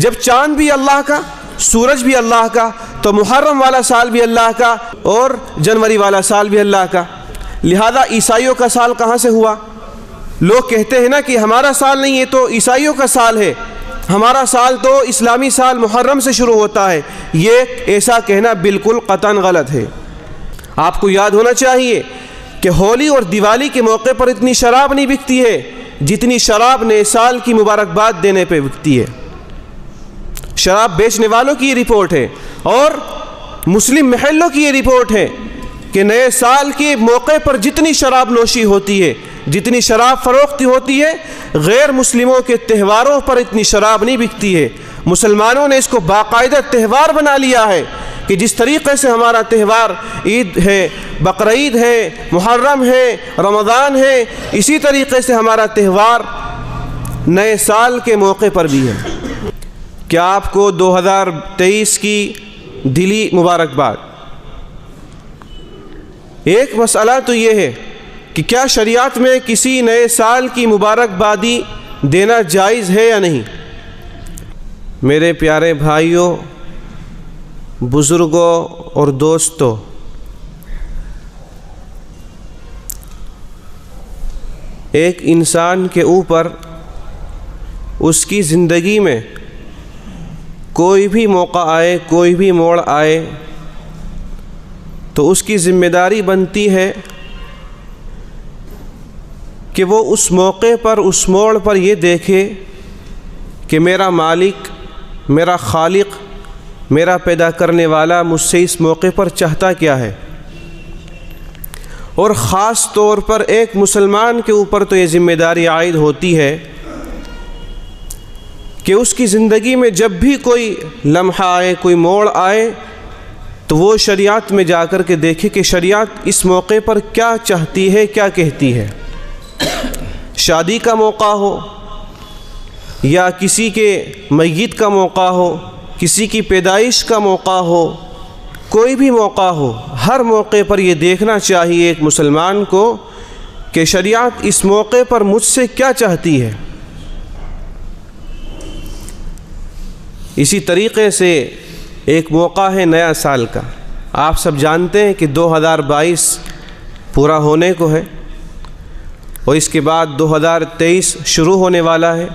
جب چاند بھی اللہ کا، سورج بھی اللہ کا، تو محرم والا سال بھی اللہ کا اور جنوری والا سال بھی اللہ کا۔ لہذا عیسائیوں کا سال کہاں سے ہوا؟ لوگ کہتے ہیں نا کہ ہمارا سال نہیں، یہ تو عیسائیوں کا سال ہے، ہمارا سال تو اسلامی سال محرم سے شروع ہوتا ہے۔ یہ ایسا کہنا بالکل قطعاً غلط ہے۔ آپ کو یاد ہونا چاہیے کہ ہولی اور دیوالی کے موقع پر اتنی شراب نہیں بکتی ہے جتنی شراب نئے سال کی مبارکباد دینے پہ بکتی ہے۔ شراب بیچنے والوں کی یہ رپورٹ ہے اور مسلم محلوں کی یہ رپورٹ ہے کہ نئے سال کے موقع پر جتنی شراب نوشی ہوتی ہے، جتنی شراب فروختی ہوتی ہے، غیر مسلموں کے تہواروں پر اتنی شراب نہیں بکتی ہے۔ مسلمانوں نے اس کو باقاعدہ تہوار بنا لیا ہے کہ جس طریقے سے ہمارا تہوار عید ہے، بقرعید ہے، محرم ہے، رمضان ہے، اسی طریقے سے ہمارا تہوار نئے سال کے موقع پر بھی ہے۔ کیا آپ کو 2023 کی دلی مبارکباد۔ ایک مسئلہ تو یہ ہے کہ کیا شریعت میں کسی نئے سال کی مبارکبادی دینا جائز ہے یا نہیں؟ میرے پیارے بھائیوں، بزرگوں اور دوستوں، ایک انسان کے اوپر اس کی زندگی میں کوئی بھی موقع آئے، کوئی بھی موڑ آئے، تو اس کی ذمہ داری بنتی ہے کہ وہ اس موقع پر، اس موڑ پر یہ دیکھے کہ میرا مالک، میرا خالق، میرا پیدا کرنے والا مجھ سے اس موقع پر چاہتا کیا ہے۔ اور خاص طور پر ایک مسلمان کے اوپر تو یہ ذمہ داری عائد ہوتی ہے کہ اس کی زندگی میں جب بھی کوئی لمحہ آئے، کوئی موڑ آئے، تو وہ شریعت میں جا کر کے دیکھے کہ شریعت اس موقع پر کیا چاہتی ہے، کیا کہتی ہے۔ شادی کا موقع ہو یا کسی کے میت کا موقع ہو، کسی کی پیدائش کا موقع ہو، کوئی بھی موقع ہو، ہر موقع پر یہ دیکھنا چاہیے ایک مسلمان کو کہ شریعت اس موقع پر مجھ سے کیا چاہتی ہے۔ اسی طریقے سے ایک موقع ہے نیا سال کا۔ آپ سب جانتے ہیں کہ 2022 پورا ہونے کو ہے اور اس کے بعد 2023 شروع ہونے والا ہے۔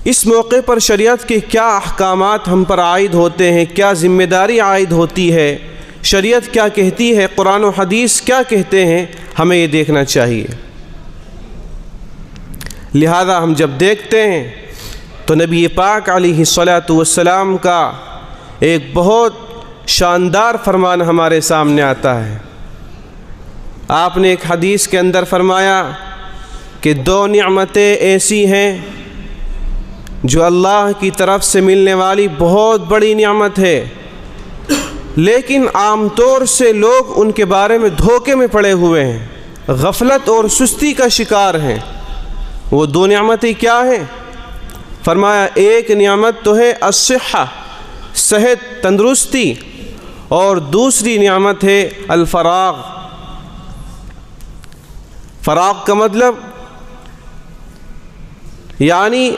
اس موقع پر شریعت کے کیا احکامات ہم پر عائد ہوتے ہیں، کیا ذمہ داری عائد ہوتی ہے، شریعت کیا کہتی ہے، قرآن و حدیث کیا کہتے ہیں، ہمیں یہ دیکھنا چاہیے۔ لہذا ہم جب دیکھتے ہیں تو نبی پاک علیہ الصلاۃ والسلام کا ایک بہت شاندار فرمان ہمارے سامنے آتا ہے۔ آپ نے ایک حدیث کے اندر فرمایا کہ 2 نعمتیں ایسی ہیں جو اللہ کی طرف سے ملنے والی بہت بڑی نعمت ہے، لیکن عام طور سے لوگ ان کے بارے میں دھوکے میں پڑے ہوئے ہیں، غفلت اور سستی کا شکار ہیں۔ وہ 2 نعمتیں کیا ہیں؟ فرمایا ایک نعمت تو ہے الصحہ، صحت، تندرستی، اور دوسری نعمت ہے الفراغ۔ فراغ کا مطلب یعنی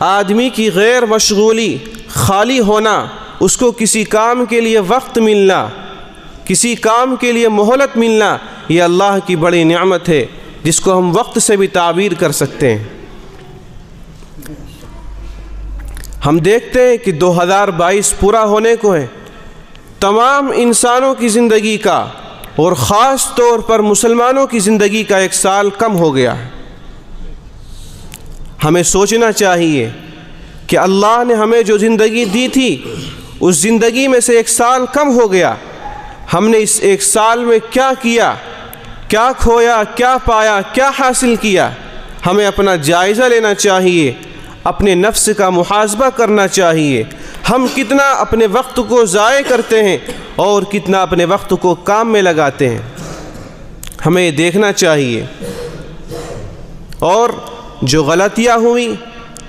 آدمی کی غیر مشغولی، خالی ہونا، اس کو کسی کام کے لیے وقت ملنا، کسی کام کے لیے مہلت ملنا، یہ اللہ کی بڑی نعمت ہے جس کو ہم وقت سے بھی تعبیر کر سکتے ہیں۔ ہم دیکھتے ہیں کہ 2022 پورا ہونے کو ہے۔ تمام انسانوں کی زندگی کا اور خاص طور پر مسلمانوں کی زندگی کا 1 سال کم ہو گیا ہے۔ ہمیں سوچنا چاہیے کہ اللہ نے ہمیں جو زندگی دی تھی اس زندگی میں سے 1 سال کم ہو گیا۔ ہم نے اس 1 سال میں کیا کیا، کیا کھویا، کیا پایا، کیا حاصل کیا؟ ہمیں اپنا جائزہ لینا چاہیے، اپنے نفس کا محاسبہ کرنا چاہیے۔ ہم کتنا اپنے وقت کو ضائع کرتے ہیں اور کتنا اپنے وقت کو کام میں لگاتے ہیں، ہمیں یہ دیکھنا چاہیے۔ اور جو غلطیاں ہوئیں،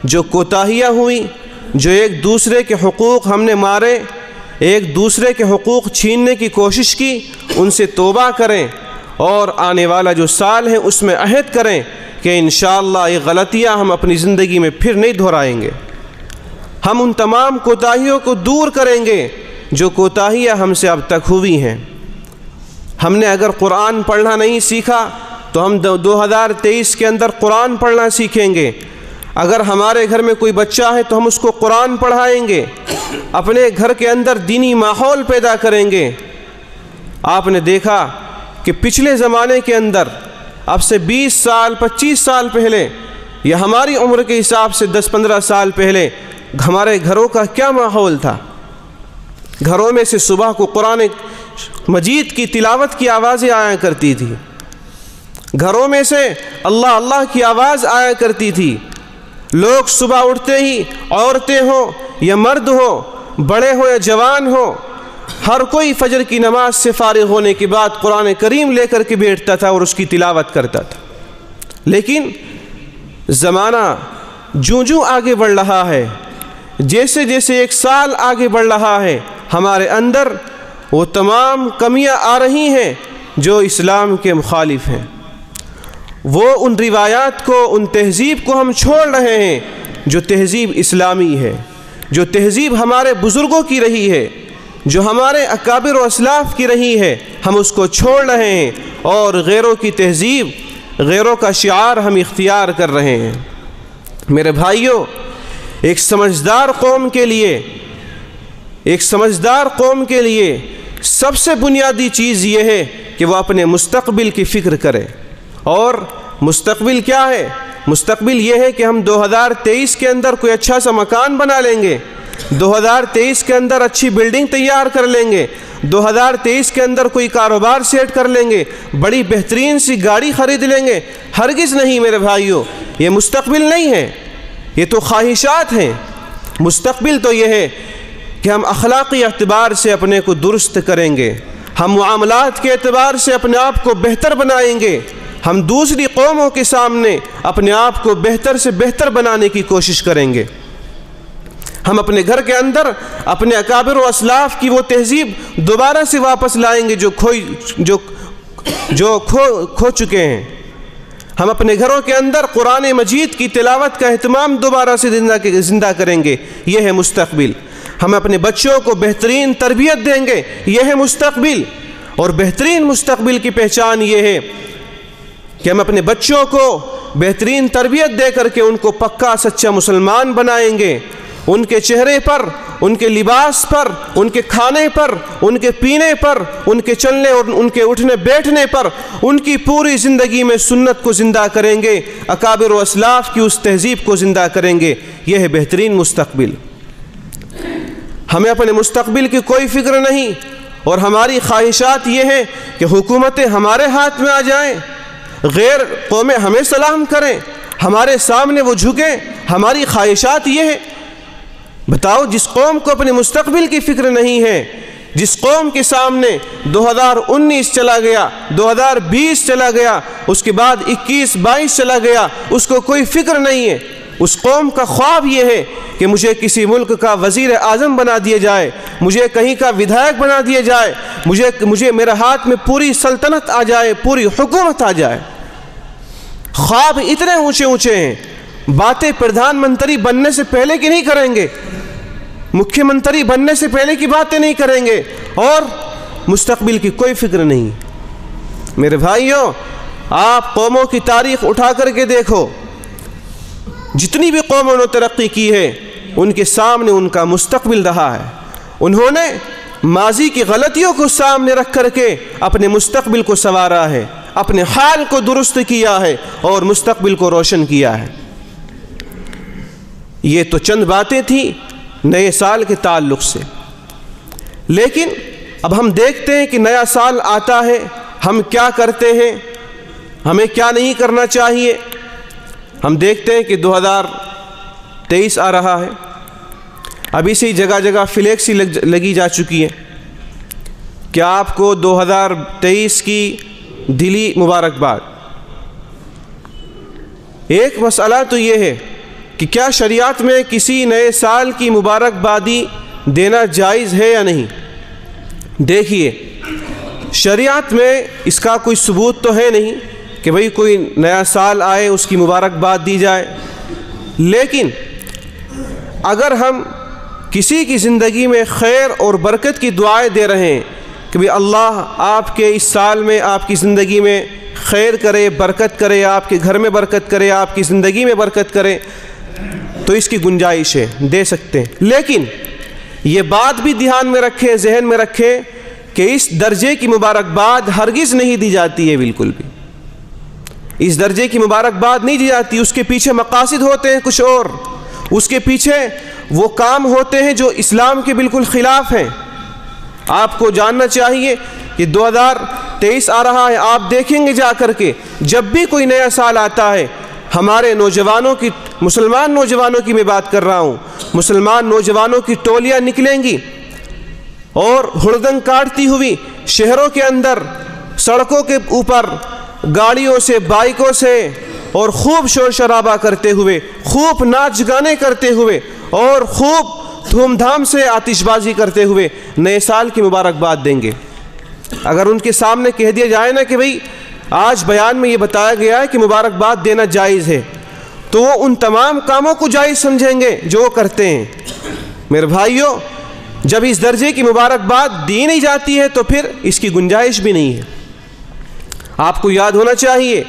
جو کوتاہیاں ہوئیں، جو ایک دوسرے کے حقوق ہم نے مارے، ایک دوسرے کے حقوق چھیننے کی کوشش کی، ان سے توبہ کریں اور آنے والا جو سال ہے اس میں عہد کریں کہ انشاءاللہ یہ غلطیاں ہم اپنی زندگی میں پھر نہیں دہرائیں گے۔ ہم ان تمام کوتاہیوں کو دور کریں گے جو کوتاہیاں ہم سے اب تک ہوئی ہیں۔ ہم نے اگر قرآن پڑھنا نہیں سیکھا تو ہم 2023 کے اندر قرآن پڑھنا سیکھیں گے۔ اگر ہمارے گھر میں کوئی بچہ ہے تو ہم اس کو قرآن پڑھائیں گے، اپنے گھر کے اندر دینی ماحول پیدا کریں گے۔ آپ نے دیکھا کہ پچھلے زمانے کے اندر اب سے 20 سال 25 سال پہلے یا ہماری عمر کے حساب سے 10-15 سال پہلے ہمارے گھروں کا کیا ماحول تھا؟ گھروں میں سے صبح کو قرآن مجید کی تلاوت کی آوازیں آیا کرتی تھی، گھروں میں سے اللہ اللہ کی آواز آیا کرتی تھی۔ لوگ صبح اٹھتے ہی، عورتیں ہوں یا مرد ہوں، بڑے ہوں یا جوان ہوں، ہر کوئی فجر کی نماز سے فارغ ہونے کے بعد قرآن کریم لے کر کے بیٹھتا تھا اور اس کی تلاوت کرتا تھا۔ لیکن زمانہ جوں آگے بڑھ رہا ہے، جیسے جیسے ایک سال آگے بڑھ رہا ہے، ہمارے اندر وہ تمام کمیاں آ رہی ہیں جو اسلام کے مخالف ہیں۔ وہ ان روایات کو، ان تہذیب کو ہم چھوڑ رہے ہیں جو تہذیب اسلامی ہے، جو تہذیب ہمارے بزرگوں کی رہی ہے، جو ہمارے اکابر و اسلاف کی رہی ہے، ہم اس کو چھوڑ رہے ہیں اور غیروں کی تہذیب، غیروں کا شعار ہم اختیار کر رہے ہیں۔ میرے بھائیوں، ایک سمجھدار قوم کے لیے سب سے بنیادی چیز یہ ہے کہ وہ اپنے مستقبل کی فکر کرے۔ اور مستقبل کیا ہے؟ مستقبل یہ ہے کہ ہم 2023 کے اندر کوئی اچھا سا مکان بنا لیں گے، 2023 کے اندر اچھی بلڈنگ تیار کر لیں گے، 2023 کے اندر کوئی کاروبار سیٹ کر لیں گے، بڑی بہترین سی گاڑی خرید لیں گے۔ ہرگز نہیں میرے بھائیوں، یہ مستقبل نہیں ہے، یہ تو خواہشات ہیں۔ مستقبل تو یہ ہے کہ ہم اخلاقی اعتبار سے اپنے کو درست کریں گے، ہم معاملات کے اعتبار سے اپنے آپ کو بہتر بنائیں گے، ہم دوسری قوموں کے سامنے اپنے آپ کو بہتر سے بہتر بنانے کی کوشش کریں گے۔ ہم اپنے گھر کے اندر اپنے اکابر و اسلاف کی وہ تہذیب دوبارہ سے واپس لائیں گے جو کھو چکے ہیں۔ ہم اپنے گھروں کے اندر قرآن مجید کی تلاوت کا اہتمام دوبارہ سے زندہ کریں گے، یہ ہے مستقبل۔ ہم اپنے بچوں کو بہترین تربیت دیں گے، یہ ہے مستقبل۔ اور بہترین مستقبل کی پہچان یہ ہے کہ ہم اپنے بچوں کو بہترین تربیت دے کر کے ان کو پکا سچا مسلمان بنائیں گے۔ ان کے چہرے پر، ان کے لباس پر، ان کے کھانے پر، ان کے پینے پر، ان کے چلنے اور ان کے اٹھنے بیٹھنے پر، ان کی پوری زندگی میں سنت کو زندہ کریں گے، اکابر و اسلاف کی اس تہذیب کو زندہ کریں گے۔ یہ ہے بہترین مستقبل۔ ہمیں اپنے مستقبل کی کوئی فکر نہیں، اور ہماری خواہشات یہ ہیں کہ حکومتیں ہمارے ہاتھ میں آ جائیں، غیر قومیں ہمیں سلام کریں، ہمارے سامنے وہ جھکیں۔ ہماری خواہشات یہ ہے۔ بتاؤ، جس قوم کو اپنے مستقبل کی فکر نہیں ہے، جس قوم کے سامنے 2019 چلا گیا، 2020 چلا گیا، اس کے بعد 21-22 چلا گیا، اس کو کوئی فکر نہیں ہے، اس قوم کا خواب یہ ہے کہ مجھے کسی ملک کا وزیر اعظم بنا دیا جائے، مجھے کہیں کا ودھائک بنا دیا جائے، مجھے میرے ہاتھ میں پوری سلطنت آ جائے، پوری حکومت آ جائے۔ خواب اتنے اونچے اونچے ہیں، باتیں پردھان منتری بننے سے پہلے کی نہیں کریں گے، مکھیہ منتری بننے سے پہلے کی باتیں نہیں کریں گے، اور مستقبل کی کوئی فکر نہیں۔ میرے بھائیوں، آپ قوموں کی تاریخ اٹھا کر کے دیکھو، جتنی بھی قوموں نے ترقی کی ہے، ان کے سامنے ان کا مستقبل رہا ہے۔ انہوں نے ماضی کی غلطیوں کو سامنے رکھ کر کے اپنے مستقبل کو سنوارا ہے، اپنے حال کو درست کیا ہے اور مستقبل کو روشن کیا ہے۔ یہ تو چند باتیں تھیں نئے سال کے تعلق سے، لیکن اب ہم دیکھتے ہیں کہ نیا سال آتا ہے، ہم کیا کرتے ہیں، ہمیں کیا نہیں کرنا چاہیے۔ ہم دیکھتے ہیں کہ 2023 آ رہا ہے، ابھی سے جگہ جگہ فلیکسی لگی جا چکی ہے۔ کیا آپ کو 2023 کی دلی مبارکباد۔ ایک مسئلہ تو یہ ہے کہ کیا شریعت میں کسی نئے سال کی مبارکبادی دینا جائز ہے یا نہیں؟ دیکھیے، شریعت میں اس کا کوئی ثبوت تو ہے نہیں کہ بھئی کوئی نیا سال آئے اس کی مبارکباد دی جائے، لیکن اگر ہم کسی کی زندگی میں خیر اور برکت کی دعائیں دے رہے ہیں کہ بھی اللہ آپ کے اس سال میں آپ کی زندگی میں خیر کرے، برکت کرے، آپ کے گھر میں برکت کرے، آپ کی زندگی میں برکت کرے، تو اس کی گنجائش ہے، دے سکتے ہیں۔ لیکن یہ بات بھی دھیان میں رکھیں، ذہن میں رکھیں کہ اس درجے کی مبارکباد ہرگز نہیں دی جاتی ہے، بالکل بھی اس درجے کی مبارکباد نہیں دی جاتی۔ اس کے پیچھے مقاصد ہوتے ہیں کچھ اور، اس کے پیچھے وہ کام ہوتے ہیں جو اسلام کے بالکل خلاف ہیں۔ آپ کو جاننا چاہیے کہ 2023 آ رہا ہے، آپ دیکھیں گے جا کر کے جب بھی کوئی نیا سال آتا ہے، ہمارے نوجوانوں کی، مسلمان نوجوانوں کی میں بات کر رہا ہوں، مسلمان نوجوانوں کی ٹولیاں نکلیں گی اور ہڑدنگ کاٹتی ہوئی شہروں کے اندر، سڑکوں کے اوپر گاڑیوں سے، بائکوں سے، اور خوب شور شرابہ کرتے ہوئے، خوب ناچ گانے کرتے ہوئے اور خوب دھوم دھام سے آتش بازی کرتے ہوئے نئے سال کی مبارکباد دیں گے۔ اگر ان کے سامنے کہہ دیا جائے نا کہ بھئی آج بیان میں یہ بتایا گیا ہے کہ مبارکباد دینا جائز ہے، تو وہ ان تمام کاموں کو جائز سمجھیں گے جو وہ کرتے ہیں۔ میرے بھائیوں، جب اس درجے کی مبارکباد دی نہیں جاتی ہے تو پھر اس کی گنجائش بھی نہیں ہے۔ آپ کو یاد ہونا چاہیے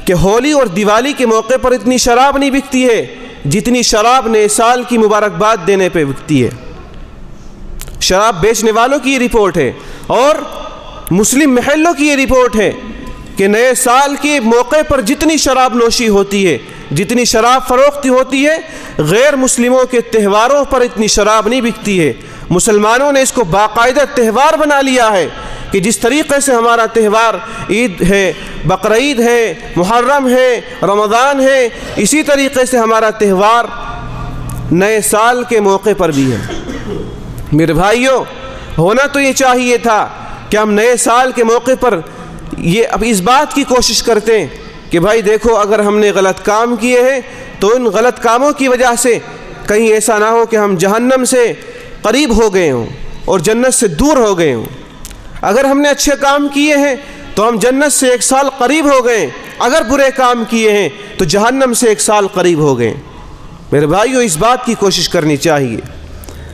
کہ ہولی اور دیوالی کے موقع پر اتنی شراب نہیں بکتی ہے جتنی شراب نئے سال کی مبارکباد دینے پہ بکتی ہے۔ شراب بیچنے والوں کی یہ رپورٹ ہے اور مسلم محلوں کی یہ رپورٹ ہے کہ نئے سال کے موقع پر جتنی شراب نوشی ہوتی ہے، جتنی شراب فروخت ہوتی ہے، غیر مسلموں کے تہواروں پر اتنی شراب نہیں بکتی ہے۔ مسلمانوں نے اس کو باقاعدہ تہوار بنا لیا ہے کہ جس طریقے سے ہمارا تہوار عید ہے، بقرعید ہے، محرم ہے، رمضان ہے، اسی طریقے سے ہمارا تہوار نئے سال کے موقع پر بھی ہے۔ میرے بھائیوں، ہونا تو یہ چاہیے تھا کہ ہم نئے سال کے موقع پر یہ اب اس بات کی کوشش کرتے ہیں کہ بھائی دیکھو، اگر ہم نے غلط کام کیے ہیں تو ان غلط کاموں کی وجہ سے کہیں ایسا نہ ہو کہ ہم جہنم سے قریب ہو گئے ہوں اور جنت سے دور ہو گئے ہوں۔ اگر ہم نے اچھے کام کیے ہیں تو ہم جنت سے 1 سال قریب ہو گئے، اگر برے کام کیے ہیں تو جہنم سے 1 سال قریب ہو گئے۔ میرے بھائیوں، اس بات کی کوشش کرنی چاہیے۔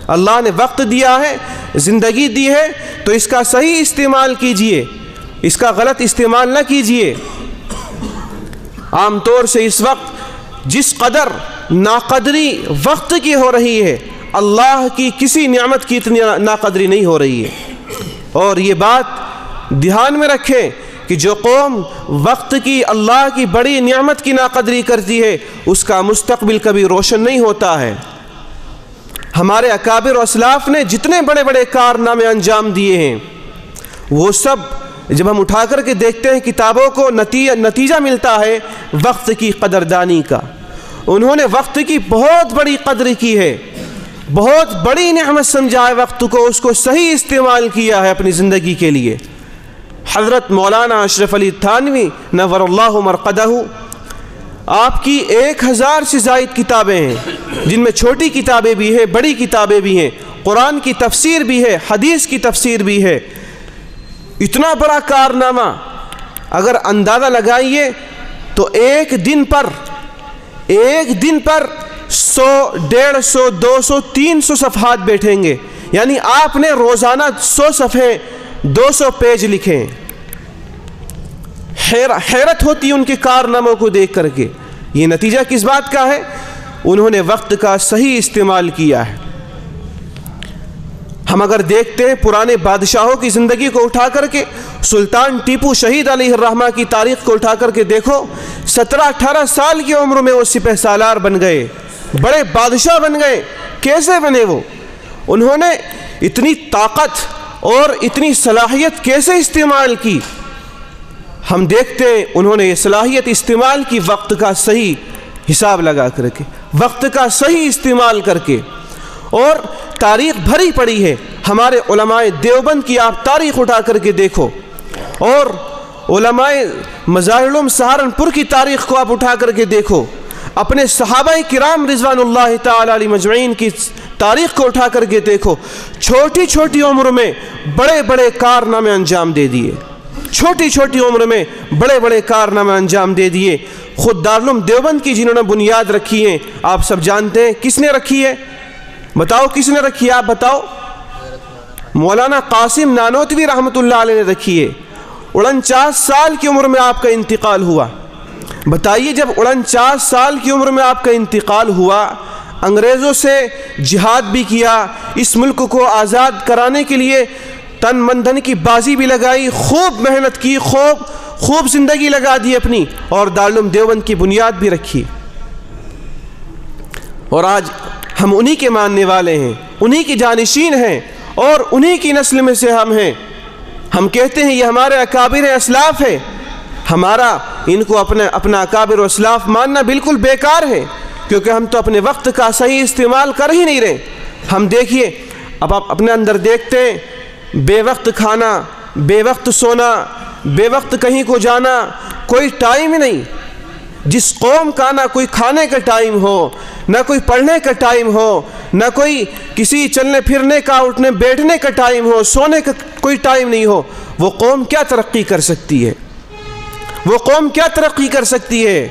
اللہ نے وقت دیا ہے، زندگی دی ہے، تو اس کا صحیح استعمال کیجئے، اس کا غلط استعمال نہ کیجئے۔ عام طور سے اس وقت جس قدر ناقدری وقت کی ہو رہی ہے، اللہ کی کسی نعمت کی اتنی ناقدری نہیں ہو رہی ہے۔ اور یہ بات دھیان میں رکھیں کہ جو قوم وقت کی، اللہ کی بڑی نعمت کی ناقدری کرتی ہے، اس کا مستقبل کبھی روشن نہیں ہوتا ہے۔ ہمارے اکابر و اسلاف نے جتنے بڑے بڑے کارنامے انجام دیے ہیں، وہ سب جب ہم اٹھا کر کے دیکھتے ہیں کتابوں کو، نتیجہ ملتا ہے وقت کی قدردانی کا۔ انہوں نے وقت کی بہت بڑی قدر کی ہے، بہت بڑی نعمت سمجھا ہے وقت کو، اس کو صحیح استعمال کیا ہے اپنی زندگی کے لیے۔ حضرت مولانا اشرف علی تھانوی نور اللہ مرقدہ، آپ کی 1000 سے زائد کتابیں ہیں، جن میں چھوٹی کتابیں بھی ہیں، بڑی کتابیں بھی ہیں، قرآن کی تفسیر بھی ہے، حدیث کی تفسیر بھی ہے۔ اتنا بڑا کارنامہ اگر اندازہ لگائیے تو ایک دن پر 100، 150، 200، 300 صفحات بیٹھیں گے، یعنی آپ نے روزانہ 100 صفحے، 200 پیج لکھیں۔ حیرت ہوتی ہے ان کے کارناموں کو دیکھ کر کے۔ یہ نتیجہ کس بات کا ہے؟ انہوں نے وقت کا صحیح استعمال کیا ہے۔ ہم اگر دیکھتے ہیں پرانے بادشاہوں کی زندگی کو اٹھا کر کے، سلطان ٹیپو شہید علیہ الرحمہ کی تاریخ کو اٹھا کر کے دیکھو، 17-18 سال کی عمر میں وہ سپہ سالار بن گئے، بڑے بادشاہ بن گئے۔ کیسے بنے وہ؟ انہوں نے اتنی طاقت اور اتنی صلاحیت کیسے استعمال کی؟ ہم دیکھتے ہیں انہوں نے یہ صلاحیت استعمال کی وقت کا صحیح حساب لگا کر کے، وقت کا صحیح استعمال کر کے۔ اور تاریخ بھری پڑی ہے، ہمارے علماء دیوبند کی آپ تاریخ اٹھا کر کے دیکھو، اور علماء مظاہر العلوم سہارنپور کی تاریخ کو آپ اٹھا کر کے دیکھو، اپنے صحابہ کرام رضوان اللہ تعالی علیہ مجمعین کی تاریخ کو اٹھا کر کے دیکھو، چھوٹی چھوٹی عمر میں بڑے بڑے کارنامے انجام دے دیے، چھوٹی چھوٹی عمر میں بڑے بڑے کارنامے انجام دے دیے۔ خود دارالعلوم دیوبند کی جنہوں نے بنیاد رکھی ہے، آپ سب جانتے ہیں کس نے رکھی ہے؟ بتاؤ کس نے رکھی ہے؟ آپ بتاؤ۔ مولانا قاسم نانوتوی رحمۃ اللہ علیہ نے رکھی ہے۔ 49 سال کی عمر میں آپ کا انتقال ہوا۔ بتائیے جب 49 سال کی عمر میں آپ کا انتقال ہوا، انگریزوں سے جہاد بھی کیا، اس ملک کو آزاد کرانے کے لیے تن من دھن کی بازی بھی لگائی، خوب محنت کی، خوب زندگی لگا دی اپنی، اور دارالعلوم دیوبند کی بنیاد بھی رکھی۔ اور آج ہم انہی کے ماننے والے ہیں، انہی کی جانشین ہیں، اور انہی کی نسل میں سے ہم ہیں۔ ہم کہتے ہیں یہ ہمارے اکابر اسلاف ہے، ہمارا ان کو اپنا اکابر و اسلاف ماننا بالکل بیکار ہے، کیونکہ ہم تو اپنے وقت کا صحیح استعمال کر ہی نہیں رہے۔ ہم دیکھیے، اب آپ اپنے اندر دیکھتے ہیں، بے وقت کھانا، بے وقت سونا، بے وقت کہیں کو جانا، کوئی ٹائم ہی نہیں۔ جس قوم کا نہ کوئی کھانے کا ٹائم ہو، نہ کوئی پڑھنے کا ٹائم ہو، نہ کوئی کسی چلنے پھرنے کا، اٹھنے بیٹھنے کا ٹائم ہو، سونے کا کوئی ٹائم نہیں ہو، وہ قوم کیا ترقی کر سکتی ہے؟ وہ قوم کیا ترقی کر سکتی ہے؟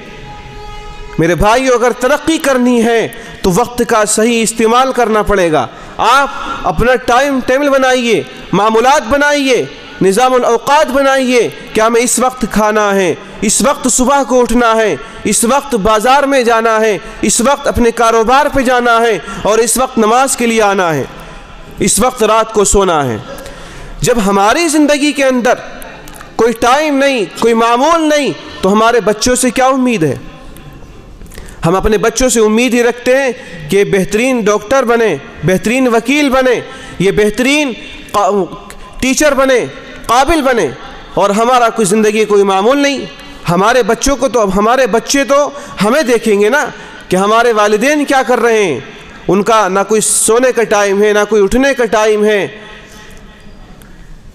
میرے بھائیو، اگر ترقی کرنی ہے تو وقت کا صحیح استعمال کرنا پڑے گا۔ آپ اپنا ٹائم ٹیبل بنائیے، معمولات بنائیے، نظام الاوقات بنائیے کہ ہمیں اس وقت کھانا ہے، اس وقت صبح کو اٹھنا ہے، اس وقت بازار میں جانا ہے، اس وقت اپنے کاروبار پہ جانا ہے، اور اس وقت نماز کے لیے آنا ہے، اس وقت رات کو سونا ہے۔ جب ہماری زندگی کے اندر کوئی ٹائم نہیں، کوئی معمول نہیں، تو ہمارے بچوں سے کیا امید ہے؟ ہم اپنے بچوں سے امید ہی رکھتے ہیں کہ بہترین ڈاکٹر بنے، بہترین وکیل بنے، یہ بہترین ٹیچر بنے، قابل بنے، اور ہمارا کوئی زندگی کوئی معمول نہیں۔ ہمارے بچوں کو تو اب ہمارے بچے تو ہمیں دیکھیں گے نا کہ ہمارے والدین کیا کر رہے ہیں، ان کا نہ کوئی سونے کا ٹائم ہے، نہ کوئی اٹھنے کا ٹائم ہے۔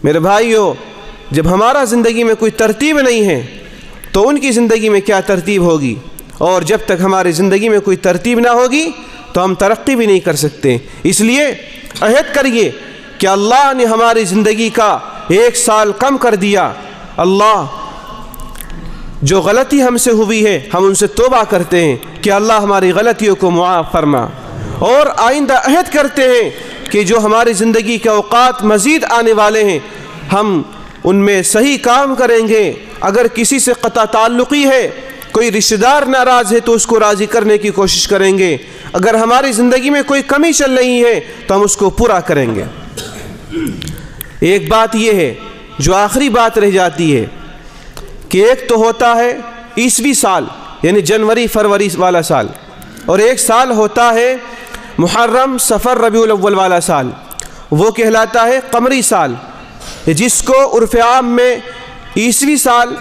میرے بھائیو، جب ہمارا زندگی میں کوئی ترتیب نہیں ہے تو ان کی زندگی میں کیا ترتیب ہوگی؟ اور جب تک ہماری زندگی میں کوئی ترتیب نہ ہوگی تو ہم ترقی بھی نہیں کر سکتے۔ اس لیے عہد کریے کہ اللہ نے ہماری زندگی کا 1 سال کم کر دیا، اللہ جو غلطی ہم سے ہوئی ہے ہم ان سے توبہ کرتے ہیں کہ اللہ ہماری غلطیوں کو معاف فرما، اور آئندہ عہد کرتے ہیں کہ جو ہماری زندگی کے اوقات مزید آنے والے ہیں ہم ان میں صحیح کام کریں گے۔ اگر کسی سے قطع تعلقی ہے، کوئی رشتہ دار ناراض ہے تو اس کو راضی کرنے کی کوشش کریں گے۔ اگر ہماری زندگی میں کوئی کمی چل رہی ہے تو ہم اس کو پورا کریں گے۔ ایک بات یہ ہے جو آخری بات رہ جاتی ہے کہ ایک تو ہوتا ہے عیسوی سال، یعنی جنوری فروری والا سال، اور ایک سال ہوتا ہے محرم صفر ربیع الاول والا سال، وہ کہلاتا ہے قمری سال، جس کو عرف عام میں عیسوی سال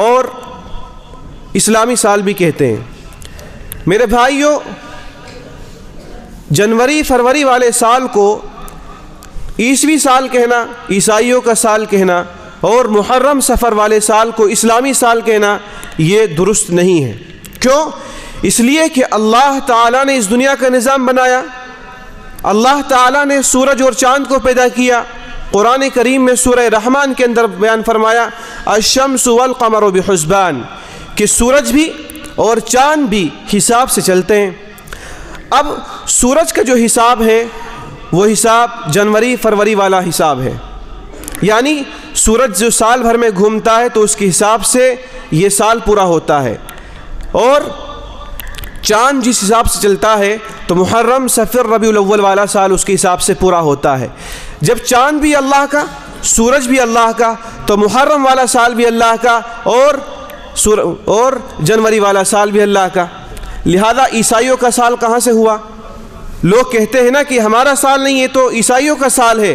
اور اسلامی سال بھی کہتے ہیں۔ میرے بھائیو، جنوری فروری والے سال کو عیسوی سال کہنا، عیسائیوں کا سال کہنا، اور محرم صفر والے سال کو اسلامی سال کہنا، یہ درست نہیں ہے۔ کیوں؟ اس لیے کہ اللہ تعالیٰ نے اس دنیا کا نظام بنایا، اللہ تعالیٰ نے سورج اور چاند کو پیدا کیا۔ قرآن کریم میں سورہ رحمان کے اندر بیان فرمایا الشمس والقمر بحسبان، کہ سورج بھی اور چاند بھی حساب سے چلتے ہیں۔ اب سورج کا جو حساب ہے وہ حساب جنوری فروری والا حساب ہے، یعنی سورج جو سال بھر میں گھومتا ہے تو اس کے حساب سے یہ سال پورا ہوتا ہے، اور چاند جس حساب سے چلتا ہے تو محرم صفر ربیع الاول والا سال اس کے حساب سے پورا ہوتا ہے۔ جب چاند بھی اللہ کا، سورج بھی اللہ کا، تو محرم والا سال بھی اللہ کا، اور جنوری والا سال بھی اللہ کا۔ لہذا عیسائیوں کا سال کہاں سے ہوا؟ لوگ کہتے ہیں نا کہ ہمارا سال نہیں ہے تو عیسائیوں کا سال ہے،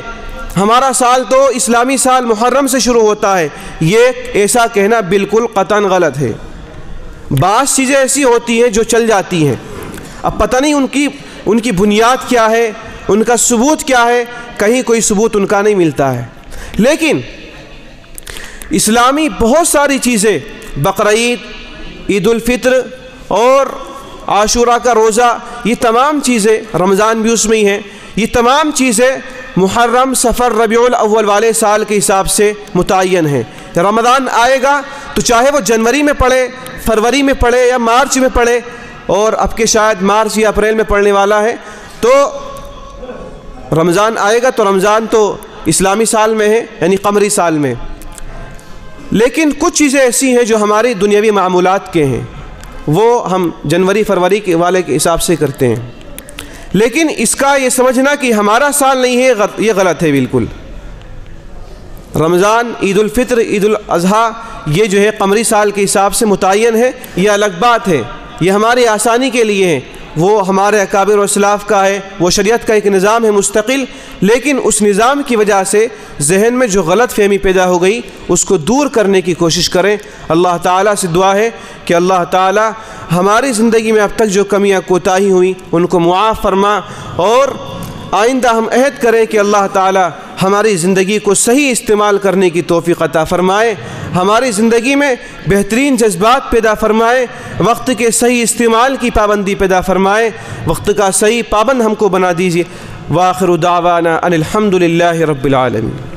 ہمارا سال تو اسلامی سال محرم سے شروع ہوتا ہے۔ یہ ایسا کہنا بالکل قطعاً غلط ہے۔ بعض چیزیں ایسی ہوتی ہیں جو چل جاتی ہیں، اب پتہ نہیں ان کی بنیاد کیا ہے، ان کا ثبوت کیا ہے، کہیں کوئی ثبوت ان کا نہیں ملتا ہے۔ لیکن اسلامی بہت ساری چیزیں، بقرعید، عید الفطر اور عاشورہ کا روزہ، یہ تمام چیزیں، رمضان بھی اس میں ہی ہیں، یہ تمام چیزیں محرم صفر ربیع الاول والے سال کے حساب سے متعین ہیں۔ رمضان آئے گا تو چاہے وہ جنوری میں پڑے، فروری میں پڑے یا مارچ میں پڑے، اور اب کے شاید مارچ یا اپریل میں پڑنے والا ہے، تو رمضان آئے گا تو رمضان تو اسلامی سال میں ہے، یعنی قمری سال میں، لیکن کچھ چیزیں ایسی ہیں جو ہماری دنیاوی معمولات کے ہیں، وہ ہم جنوری فروری کے والے کے حساب سے کرتے ہیں، لیکن اس کا یہ سمجھنا کہ ہمارا سال نہیں ہے یہ غلط ہے بالکل۔ رمضان، عید الفطر، عید الاضحیٰ یہ جو ہے قمری سال کے حساب سے متعین ہے، یہ الگ بات ہے، یہ ہماری آسانی کے لیے ہیں، وہ ہمارے اکابر و اسلاف کا ہے، وہ شریعت کا ایک نظام ہے مستقل، لیکن اس نظام کی وجہ سے ذہن میں جو غلط فہمی پیدا ہو گئی اس کو دور کرنے کی کوشش کریں۔ اللہ تعالیٰ سے دعا ہے کہ اللہ تعالیٰ ہماری زندگی میں اب تک جو کمیاں کوتاہی ہوئیں ان کو معاف فرما، اور آئندہ ہم عہد کریں کہ اللہ تعالیٰ ہماری زندگی کو صحیح استعمال کرنے کی توفیق عطا فرمائے، ہماری زندگی میں بہترین جذبات پیدا فرمائے، وقت کے صحیح استعمال کی پابندی پیدا فرمائے، وقت کا صحیح پابند ہم کو بنا دیجیے۔ وآخر دعوانا ان الحمد للہ رب العالمین۔